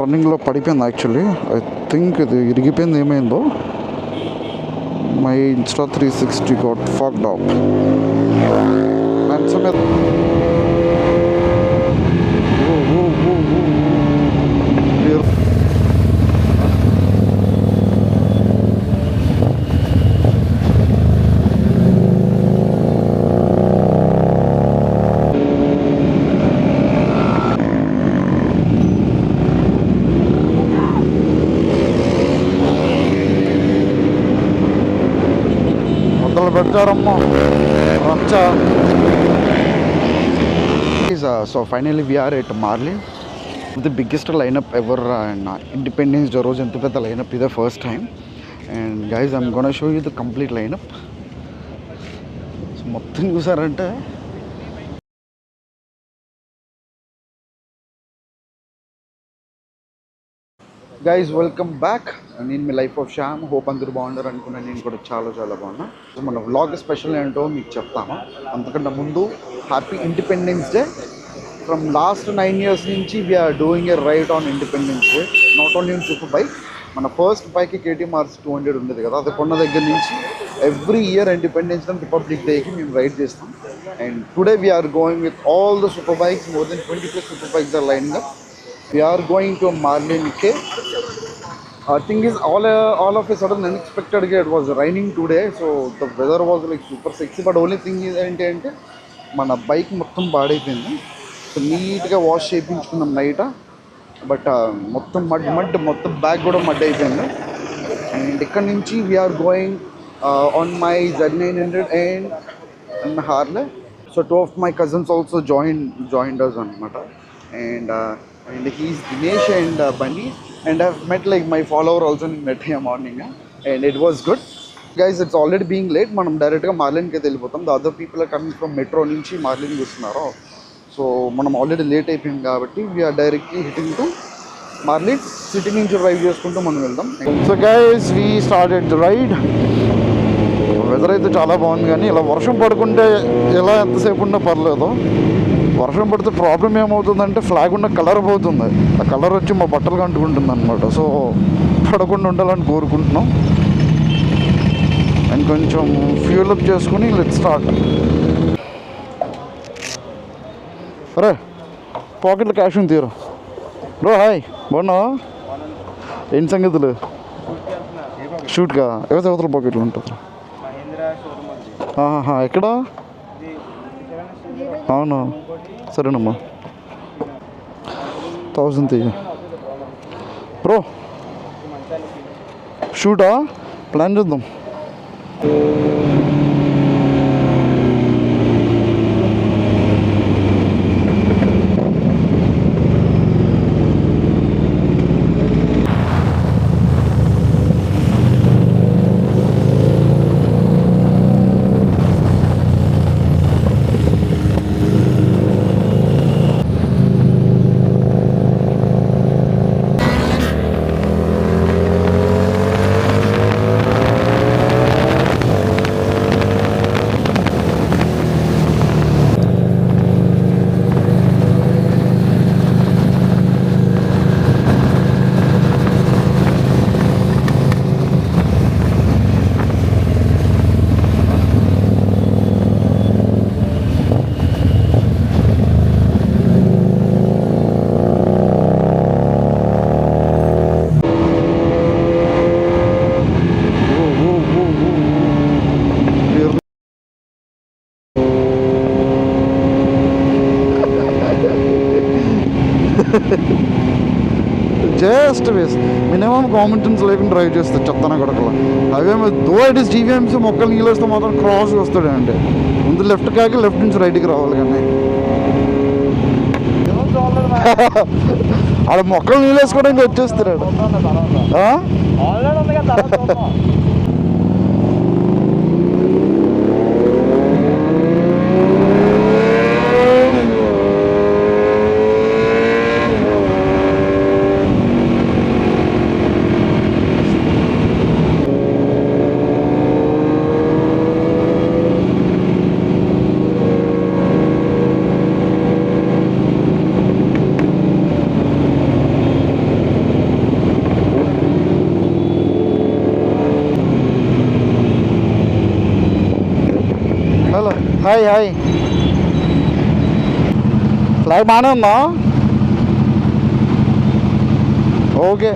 రన్నింగ్లో పడిపోయింది actually. I think ఇది ఇరిగిపోయింది, ఏమైందో. My insta 360 got fucked up and some పెట్టారమ్మా రచ్చా. So finally we are at Marley, the biggest lineup ever. And independence day రోజు ఎంత పెద్ద లైనప్ ఇదే first time. And guys I'm gonna show you the complete lineup. So మొత్తం చూసారంటే guys welcome back. నేను మీ లైఫ్ ఆఫ్ శ్యామ్. హోప్ అందరూ బాగున్నారు అనుకున్నాను. నేను కూడా చాలా చాలా బాగున్నా. సో మన వ్లాగ్ స్పెషల్ ఏంటో మీకు చెప్తాను. అంతకంటే ముందు happy independence day. From last 9 years నుంచి we're doing a ride on independence day. Not only in super bike, మన ఫస్ట్ బైక్ KTM RC 200 ఉండేది కదా, అది కొన్న దగ్గర నుంచి every year independence day republic డేకి మేము రైడ్ చేస్తాం. And today we're going with all the super bikes. More than 20+ super bikes are lining up. We are going to Marlin K. Thing is, all of a sudden unexpected it was raining today, so the weather was like super sexy. But only thing is ఏంటంటే మన bike మొత్తం పాడైపోయింది. So నీట్గా wash చేయించుకున్నాం night. But మొత్తం mud మొత్తం bag కూడా mud అయిపోయింది. అండ్ ఇక్కడ నుంచి we're going on my Z900 and Harley. So 2 of my cousins also joined us అనమాట. And he's Dinesh and Bunny, and I've met like my follower also in met him morning, and it was good. Guys, it's already being late. Manam direct ga Marlin ke vellipotham. The other people are coming from metro nunchi Marlin gustunnaro. So manam already late ayipindi kabatti we are directly hitting to Marlin. City nunchi drive chestuntu manam veldam. So guys, we started the ride. Weather అయితే చాలా బాగుంది, కానీ ఇలా వర్షం పడుకుంటే ఎలా ఎంతసేపు ఉన్నా పర్లేదు. వర్షం పడితే ప్రాబ్లం ఏమవుతుందంటే ఫ్లాగ్ ఉన్న కలర్ పోతుంది. ఆ కలర్ వచ్చి మా బట్టలు అంటుకుంటుంది అనమాట. సో పడకుండా ఉండాలని కోరుకుంటున్నాం. అండ్ కొంచెం ఫ్యూల్ అప్ చేసుకుని లెట్స్ స్టార్ట్. అరే పాకెట్లో క్యాష్ ఉంది, తీరు బ్రో. హాయ్, బాగున్నావా? ఏంటి సంగతులు? షూట్గా ఎవరి పాకెట్లు ఉంటుంది. ఎక్కడ? అవును, సరేనమ్మా. 1000 తీయ బ్రో. షూటా ప్లాన్ చేద్దాం. Just waste. Minimum common sense లేకుండా డ్రైవ్ చేస్తాడు చెప్తాను గడకలా. అవే దో ఇట్ ఈస్ GVMC మొక్కలు నీళ్ళేస్తే మాత్రం క్రాస్ వస్తాడు అండి. ముందు లెఫ్ట్ కాకి లెఫ్ట్ నుంచి రైట్కి రావాలి. కానీ ఆడ మొక్కలు నీళ్ళేసుకోవడానికి వచ్చేస్తున్నాడు. Hi hi. ఫ్లైట్ బాగానే ఉందా? ఓకే.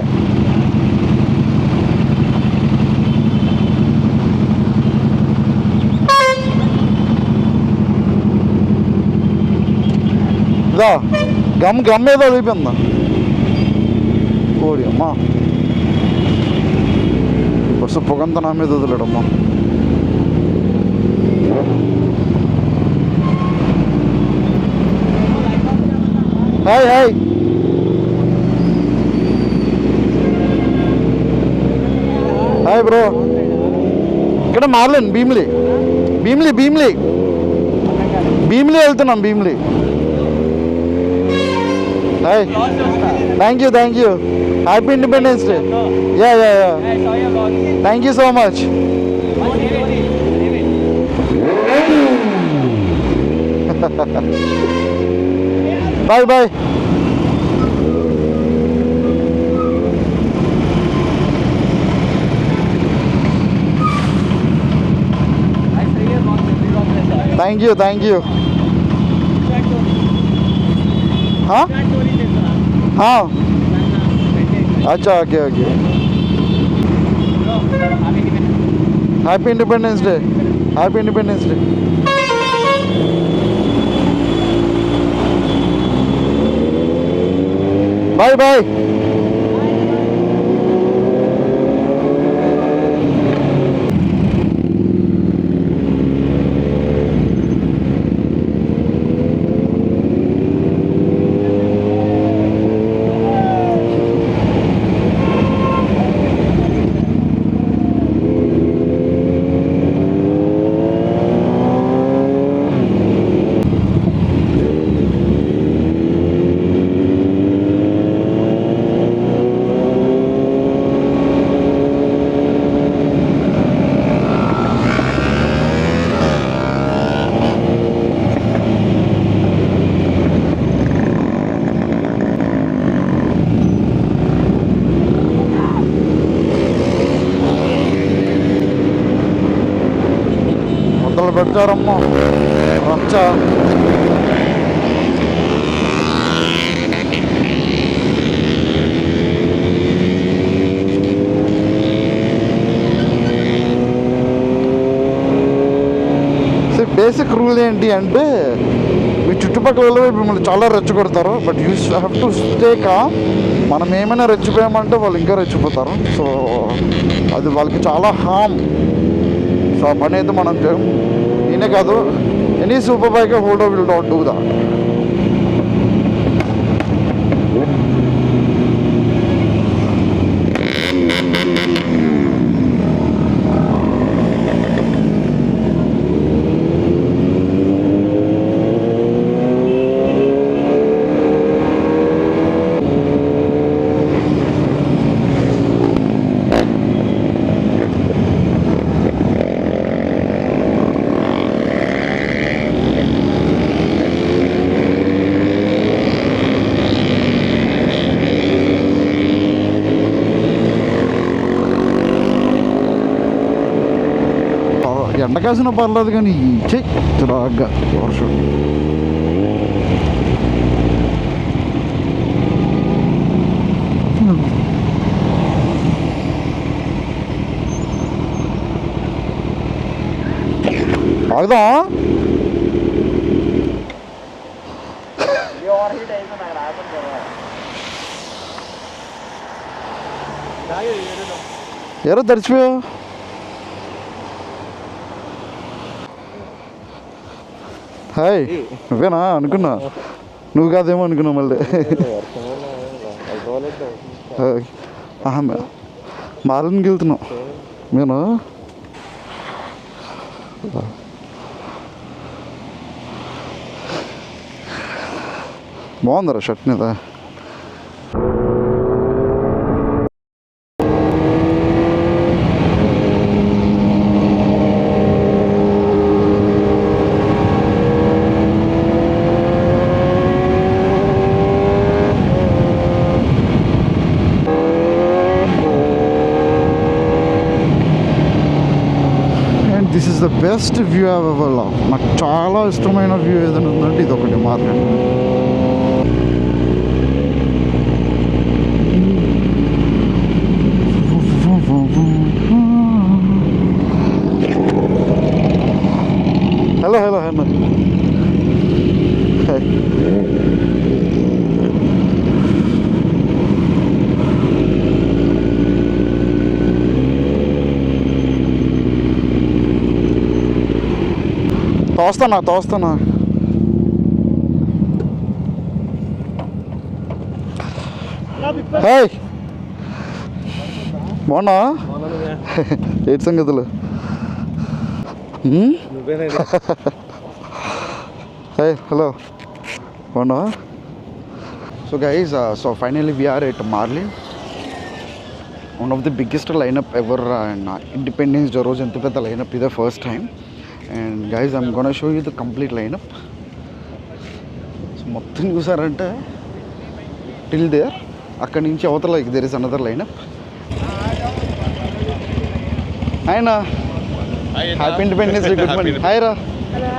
ఇదా గమ్ ఏదో అయిపోయిందా కోడి అమ్మా. బస్సు పొగంతా నా మీద వదిలేడమ్మా. Hi hi. Hi bro. ఇక్కడ మార్లేను. భీమిలి భీమిలి భీమిలి భీమిలి వెళ్తున్నాం. Bheemili. Hi. Thank you. Happy independence day. Yeah. Thank you so much. Bye bye. Thank you. अच्छा okay. Happy independence day. Bye bye. పెట్టారమ్మా రచ్చ. బేసిక్ రూల్ ఏంటి అంటే మీ చుట్టుపక్కల మిమ్మల్ని చాలా రెచ్చగొడతారు. But you have to stay calm. మనం ఏమైనా రెచ్చిపోయామంటే వాళ్ళు ఇంకా రెచ్చిపోతారు. సో అది వాళ్ళకి చాలా హామ్. సో ఆ పని అయితే మనం నేనే కాదు, any super bike holder will not do that. ఎండ కాసిన పర్లేదు కానీ చిరాగ్గా వర్షం. ఆగుదా ఎవరో తడిచిపోయావు. హాయ్. నువ్వేనా అనుకున్నా, నువ్వు కాదేమో అనుకున్నా మళ్ళీ. మారన్కి వెళ్తున్నావు నేను. బాగుందరా షర్ట్ మీద. This is the best view available. నాకు చాలా ఇష్టమైన వ్యూ ఏదైనా ఉందంటే ఇది ఒకటి మాత్రమే. హలో హలో హలో తోస్తానా హే బాగున్నా ఏంటి సంగతులు? హే హలో బాగున్నావా? So guys, so finally we are at Marlin, one of the biggest lineup ever. And independence day రోజు ఎంత పెద్ద లైనప్ ఇదే first time. And guys I'm gonna show you the complete lineup. So మొత్తం చూసారంటే till there, అక్కడి నుంచి అవతల there is another lineup. ఆయన happy independence day, good morning. Hi రా,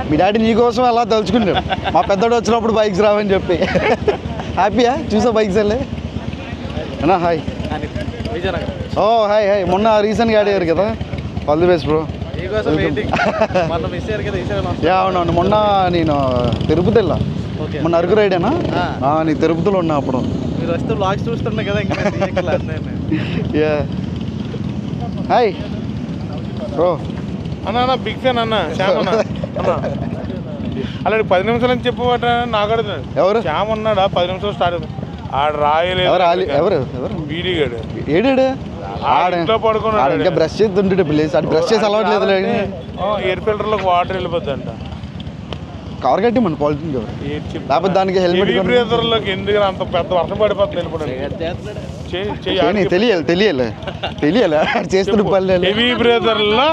మీ డాడీ నీకోసం అలా తలుచుకున్నాడు, మా పెద్దోడు వచ్చినప్పుడు బైక్స్ రావని చెప్పి. హ్యాపీయా చూసా బైక్స్ వెళ్ళే అన్నా? హాయ్. ఓ హాయ్ హాయ్, మొన్న రీసెంట్గా అడిగారు కదా, ఆల్ ది బెస్ట్ బ్రో. అవునవును, మొన్న నేను తిరుపతి వెళ్ళా, మొన్న అరకు రైడేనా? నీ తిరుపతిలో ఉన్నా అప్పుడు. Hi bro. అన్న బిగ్ ఫ్యాన్ అన్న, శ్యామ్ అన్న. అలాంటి 10 నిమిషాలు అని చెప్పబట్ట నాకు అడుగుతున్నాడు. ఎవరు శ్యామ్ ఉన్నాడా? 10 నిమిషాలు స్టార్ట్ అవుతుంది. ఆడ రాయలేదు. ఎవరు వీడిగాడు ఏడాడు? ఇంట్లో పడుకున్నాడు, బ్రష్ చేస్తుంటే ప్లేస్ అది బ్రష్ చేసి అలవాట్లేదు. ఎయిర్ ఫిల్టర్లోకి వాటర్ వెళ్ళిపోద్ది అంట. కవర్ కట్టి మన పాలిథిన్ కవర్, లేకపోతే దానికి హెల్మెట్. బ్రేజర్లోకి ఎందుకు అంత పెద్ద వర్షం పడిపోతుంది వెళ్ళిపోవడం? తెలియాలి చేస్తున్న పల్లె హెవీ బ్రేజర్లో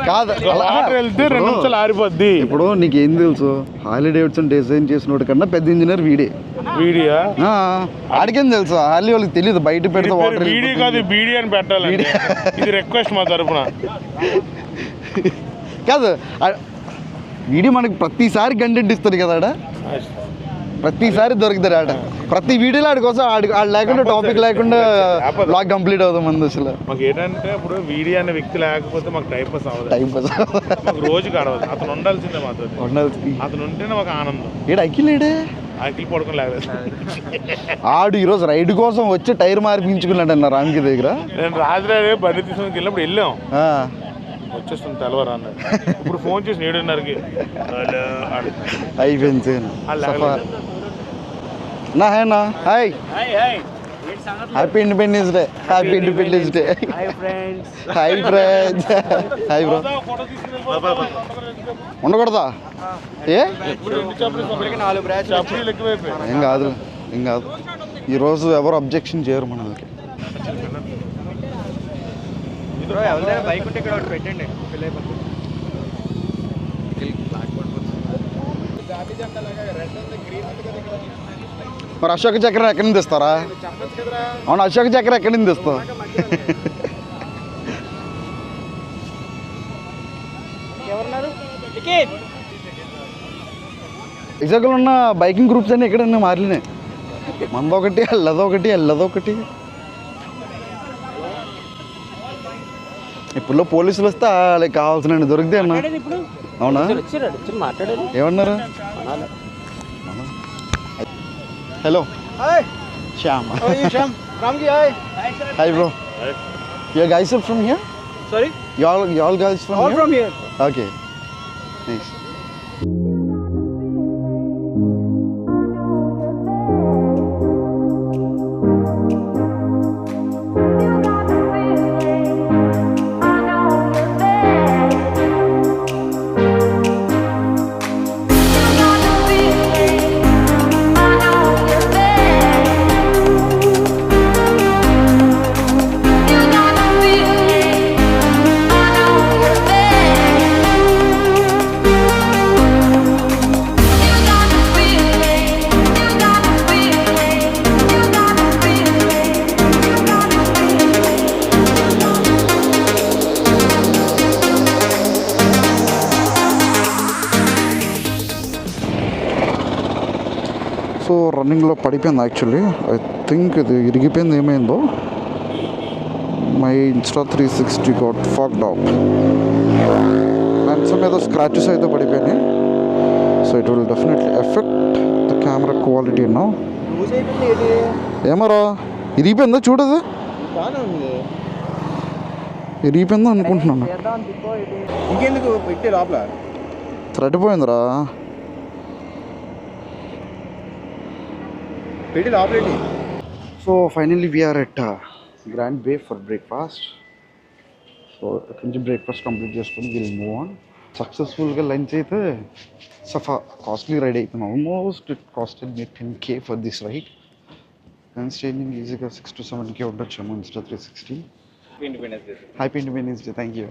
కాదు, వాటర్ వెళ్తే 2 నిమిషాలు ఆరిపోద్ది. ఇప్పుడు నీకేం తెలుసు, హార్లీ డేవిడ్సన్ డిజైన్ చేసినోడు కన్నా పెద్ద ఇంజనీర్ వీడియా. ఆడికేం తెలుసు, హార్లీ వాళ్ళకి తెలియదు బయట పెడితే వాటర్. వీడియో కాదు బీడీ అని పెట్టాలి, ఇది రిక్వెస్ట్ మా తరఫున. కాదు, వీడియో మనకి ప్రతిసారి కంటెంట్ ఇస్తుంది కదా ఆడ, ప్రతిసారి దొరుకుతారు ఆడ. ప్రతి వీడియోలో ఆడి కోసం ఆడు లేకుండా టాపిక్ లేకుండా బ్లాగ్ కంప్లీట్ అవుతాం మంది. అసలు మాకు ఏంటంటే ఇప్పుడు వీడియో అనే వ్యక్తి లేకపోతే మాకు టైం పాస్ అవ్వదు, మాకు రోజు గడవదు. అతను ఉండాల్సిందే మాతో, అతను ఉంటేనే మాకు ఆనందం. ఏడు అఖిలేడే, అఖిల్ పడుకుని లేకపోతే ఆడు ఈరోజు రైడ్ కోసం వచ్చి టైర్ మార్పించుకున్నాడు అన్న రామ్కి దగ్గర. నేను రాత్రి బండి తీసుకుని వెళ్ళినప్పుడు వెళ్ళాం, వచ్చేస్తుంది తెలవరా అన్నాడు. ఇప్పుడు ఫోన్ చేసి 7:30కి అయిపోయింది. నా హే నా hi, happy independence day. Happy independence day. Hi friends. Hi bro. ఉండకూడదా? ఏం కాదు ఈరోజు ఎవరు అబ్జెక్షన్ చేయరు మనకి. బైక్ ఉంటే ఇక్కడ పెట్టండి. మరి అశోక చక్రం ఎక్కడి నుంచి తెస్తారా? అవును, అశోక చక్రం ఎక్కడి నుంచి తెస్తావు? విశాఖలో ఉన్న బైకింగ్ గ్రూప్స్ అన్నీ ఎక్కడన్నా మారినాయి. మందొకటి, ఎల్లదొకటి. ఇప్పుడు పోలీసులు వస్తే వాళ్ళకి కావాల్సిన దొరికితే అన్న. అవునా? ఏమన్నారు? Hello Shyam. Hi bro. Your guys are from here? Sorry? Y'all guys from all here? From here. Okay. Nice. రన్నింగ్లో పడిపోయింది యాక్చువల్లీ. ఐ థింక్ ఇది ఇరిగిపోయింది, ఏమైందో. My insta 360 got fucked out and some ఏదో స్క్రాచెస్ అయితే పడిపోయినాయి. So it will definitely effect the camera quality now. ఏమరా ఇరిగిపోయిందా? చూడదు, ఇరిగిపోయిందా అనుకుంటున్నాను. ఇంకెందుకు పెట్టే లోపల థ్రెడ్ పోయిందిరా. పెట్టి లోపల. So finally we are at Grand Bay for breakfast. So ఇక్కడ నుంచి బ్రేక్ఫాస్ట్ కంప్లీట్ చేసుకొని విల్ మూవ్ ఆన్. సక్సెస్ఫుల్గా లంచ్ అయితే సఫా కాస్ట్లీ రైడ్ అయిపోయింది. Almost it costed me 10K for this ride. And staging ఈజీగా 6 to 7K ఉండొచ్చాము insta 360. Happy independence day. Thank you.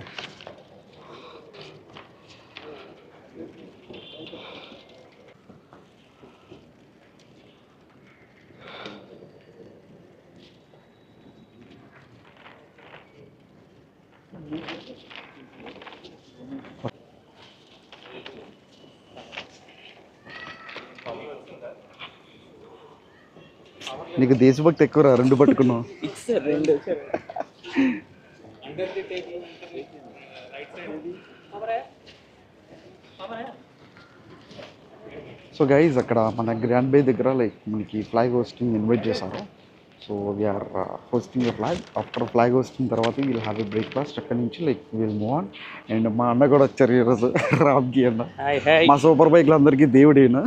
నీకు దేశభక్తి ఎక్కువరా, రెండు పట్టుకున్నావు. సో గైజ్ అక్కడ మన గ్రాండ్ బే దగ్గర లైక్ మనకి ఫ్లాగ్ హోస్టింగ్ ఇన్వైట్ చేశారు. సో వీఆర్ హోస్టింగ్ ఎ ఫ్లాగ్. ఆఫ్టర్ ఫ్లాగ్ హోస్టింగ్ తర్వాత వీల్ హ్యావ్ ఎ బ్రేక్ఫాస్ట్. అక్కడి నుంచి like will move on. And మా అన్న కూడా వచ్చారు ఈరోజు, రామ్కి అన్న. మా సూపర్ బైక్లు అందరికీ దేవుడేనా.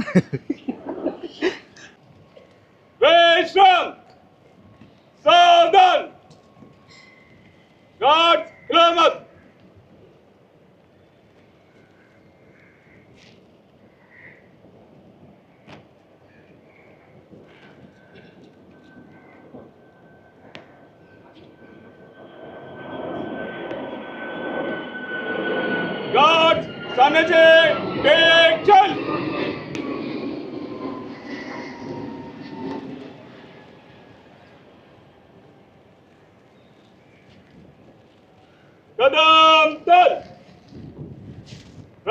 సావధాన్, గాడ్ సలామత్. गार्ड सामने से टेक चल. कदम तल,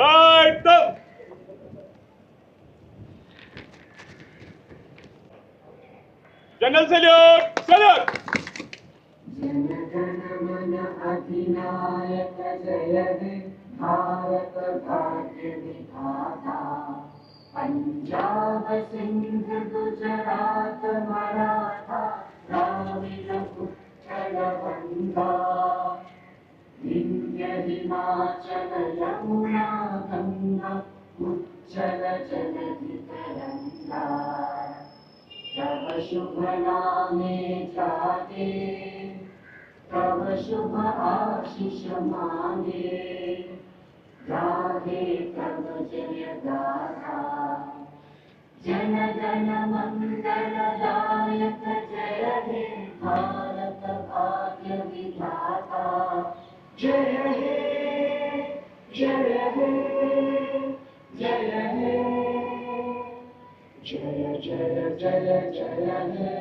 राइट तल. General salute, salute. अधिनायक जय हे भारत भाग्य विधाता. पंजाब सिंध गुजरात मराठा द्राविड उत्कल गंगा. विंध्य हिमाचल यमुना गंगा उज्जल जलधि तरंगा. तव शुभ नामे जागे, तव शुभ आशीष मांगे. गाहे तव जय गाथा, जन गण मंगल दायक जय हे भारत भाग्य विधाता. जय हे जय हे जय हे जय जय जय जय हे.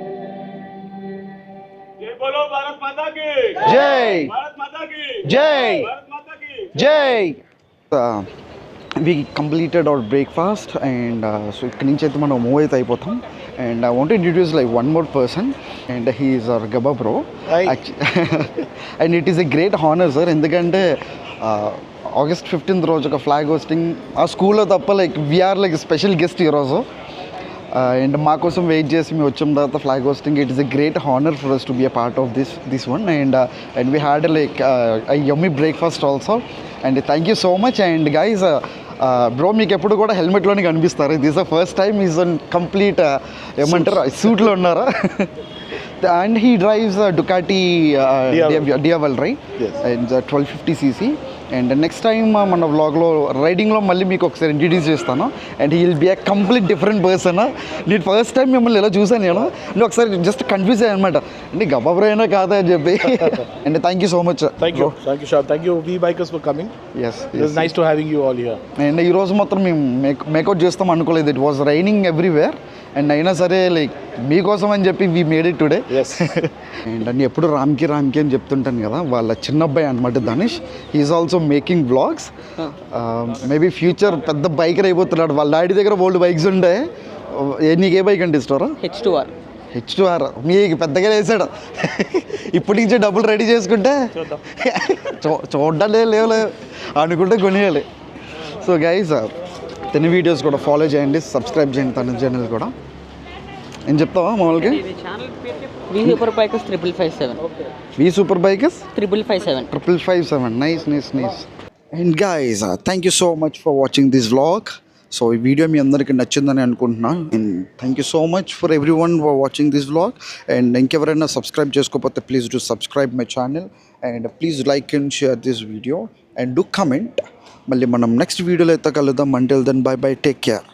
जय बोलो भारत माता की जय. भारत माता की जय. भारत माता की జై. We completed our breakfast and so ఇక్కడి నుంచి అయితే మనం మూవ్ అయితే అయిపోతాం. And I want introduce like one more person and he is our గబ్బా bro. And it is a great honour sir, ఎందుకంటే August 15th రోజు ఒక ఫ్లాగ్ హోస్టింగ్ ఆ స్కూల్లో తప్ప like we are like special guest ఈరోజు. అండ్ మా కోసం వెయిట్ చేసి మేము వచ్చిన తర్వాత flag hosting. It is a great honour for us to be a part of this one. And we had like I yummy breakfast also. And thank you so much. And guys bro మీకు ఎప్పుడు కూడా హెల్మెట్లోనే కనిపిస్తారు. This the first time is an complete ఏమంటారు సూట్లో ఉన్నారా. And he drives Ducati డియావల్ right, and 1250cc. And next time మన వ్లాగ్లో రైడింగ్లో మళ్ళీ మీకు ఒకసారి ఇంట్రడ్యూస్ చేస్తాను. And he will be a complete different person. నేను ఫస్ట్ టైం మిమ్మల్ని ఎలా చూసాను నేను ఒకసారి జస్ట్ కన్ఫ్యూజ్ అయ్యాను అనమాట, అంటే గబ్బబ్రో అయినా కాదా అని చెప్పి. And thank you so much. Thank you, Shyam. Thank you, V Bikers, for coming. Yes It was nice to having you all here. And ఈరోజు మాత్రం మేము మేకౌట్ చేస్తాం అనుకోలేదు. It was raining everywhere. And అయినా సరే లైక్ మీకోసం అని చెప్పి we made it today. Yes. And అన్ని ఎప్పుడు రామ్కి అని చెప్తుంటాను కదా, వాళ్ళ చిన్న అబ్బాయి అనమాట Dhanush. He's also making vlogs. Maybe future పెద్ద బైకర్ అయిపోతున్నాడు. వాళ్ళ డాడీ దగ్గర ఓల్డ్ బైక్స్ ఉండే నీకే బైక్ అంటే ఇస్తారా? H2R. H2R మీకు పెద్దగా వేసాడు. ఇప్పటి నుంచే డబ్బులు రెడీ చేసుకుంటే చూడ్డాలే లేవు అనుకుంటే కొనియాలి. సో గైస్ తన వీడియోస్ కూడా ఫాలో చేయండి, సబ్స్క్రైబ్ చేయండి తన ఛానల్ కూడా. ఏం చెప్తావా మామూలుగా? V Super Bikers 5557. V super bikers 5557. 5557. Nice. And guys thank you so much for watching this vlog. So ఈ వీడియో మీ అందరికీ నచ్చిందని అనుకుంటున్నాను. And thank you so much for every one for watching this vlog. And ఇంకెవరైనా subscribe చేసుకోకపోతే please do subscribe my channel and please like and share this video and do comment. మళ్ళీ మనం next వీడియోలో అయితే కలుద్దాం. Until then bye bye, take care.